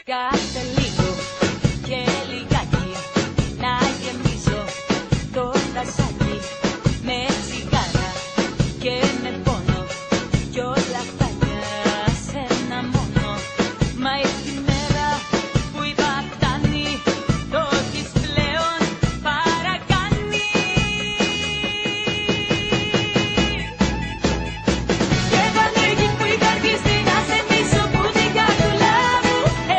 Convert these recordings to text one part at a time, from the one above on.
Κάθε λίγο και λιγάκι να γεμίζω το τασάκι με τσιγάρα και με πόνο κι όλα χάλια σε ένα μόνο. Μα ήρθε η μέρα που είπα φτάνει, το έχεις πλέον παρακάνει. Και πανέργη που η καρδίστη να σε μίσω που την καρδούλα μου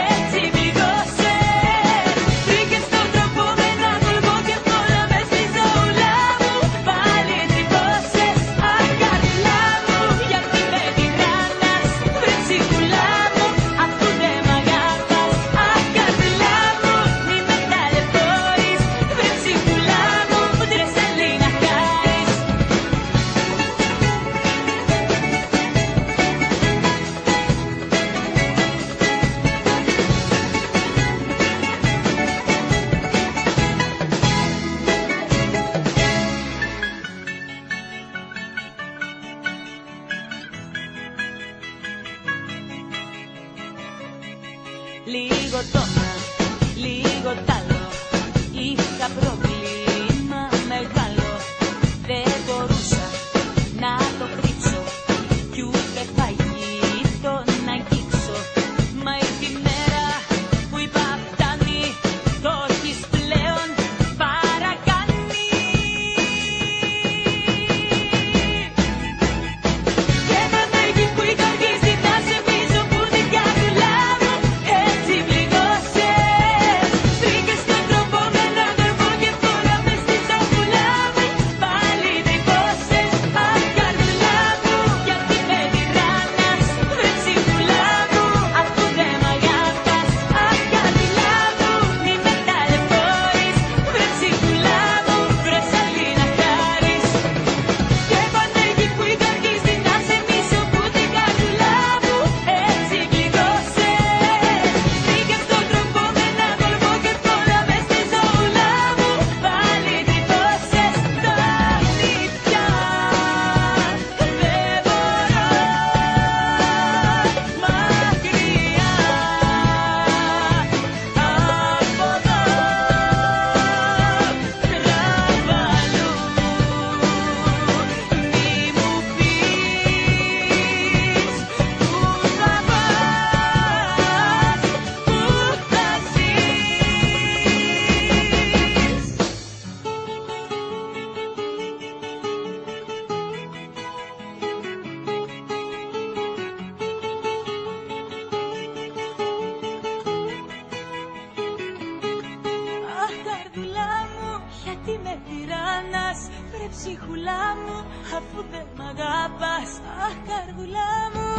έτσι πληγώσες. Βρήκες τον τρόπο με ένα κολπό και τώρα μες στη ζωούλα μου πάλι τρυπώσες. Αχ καρδούλα μου, γιατί με τυράννας, βρε ψυχούλα μου, αφού δεν μ' αγαπάς. Αχ καρδούλα μου, μη με ταλαιπωρείς, βρε ψυχούλα μου, τρεσαλή να χάρεις. Λίγο το ένα, λίγο τ' άλλο, είχα πρόβλημα μεγάλο. Δεν μπορούσα να το κρύψω κι ούτε φαγητό να αγγίξω. Μα ήρθε η μέρα που είπα φτάνει, το έχεις πλέον παρακάνει. Και πανέργη που η καρδίστη να σε μίσω που την καρδούλα μου έτσι πληγώσες. Βρήκες τον τρόπο με ένα κολπό και τώρα μες στη ζωούλα μου πάλι τρυπώσες. Αχ καρδούλα μου, γιατί με τυράννας, βρε ψυχούλα μου, αφού δεν μ' αγαπάς. Αχ καρδούλα μου, μη με ταλαιπωρείς, βρε ψυχούλα μου, τρεσαλή να χάρεις. Και πανέργη που η καρδίστη να σε μίσω που την καρδούλα μου έτσι πληγώσες. Βρήκες τον τρόπο με ένα κολπό και τώρα μες στη ζωούλα μου πάλι τρυπώσες. Τα αλήθεια δεν μπορώ μακριά από εδώ τραβ' αλλού. Μη μου πεις που θα πας, που θα ζεις. Αχ καρδούλα μου, γιατί με τυράννας, βρε ψυχούλα μου, αφού δεν μ' αγαπάς. Αχ καρδούλα μου.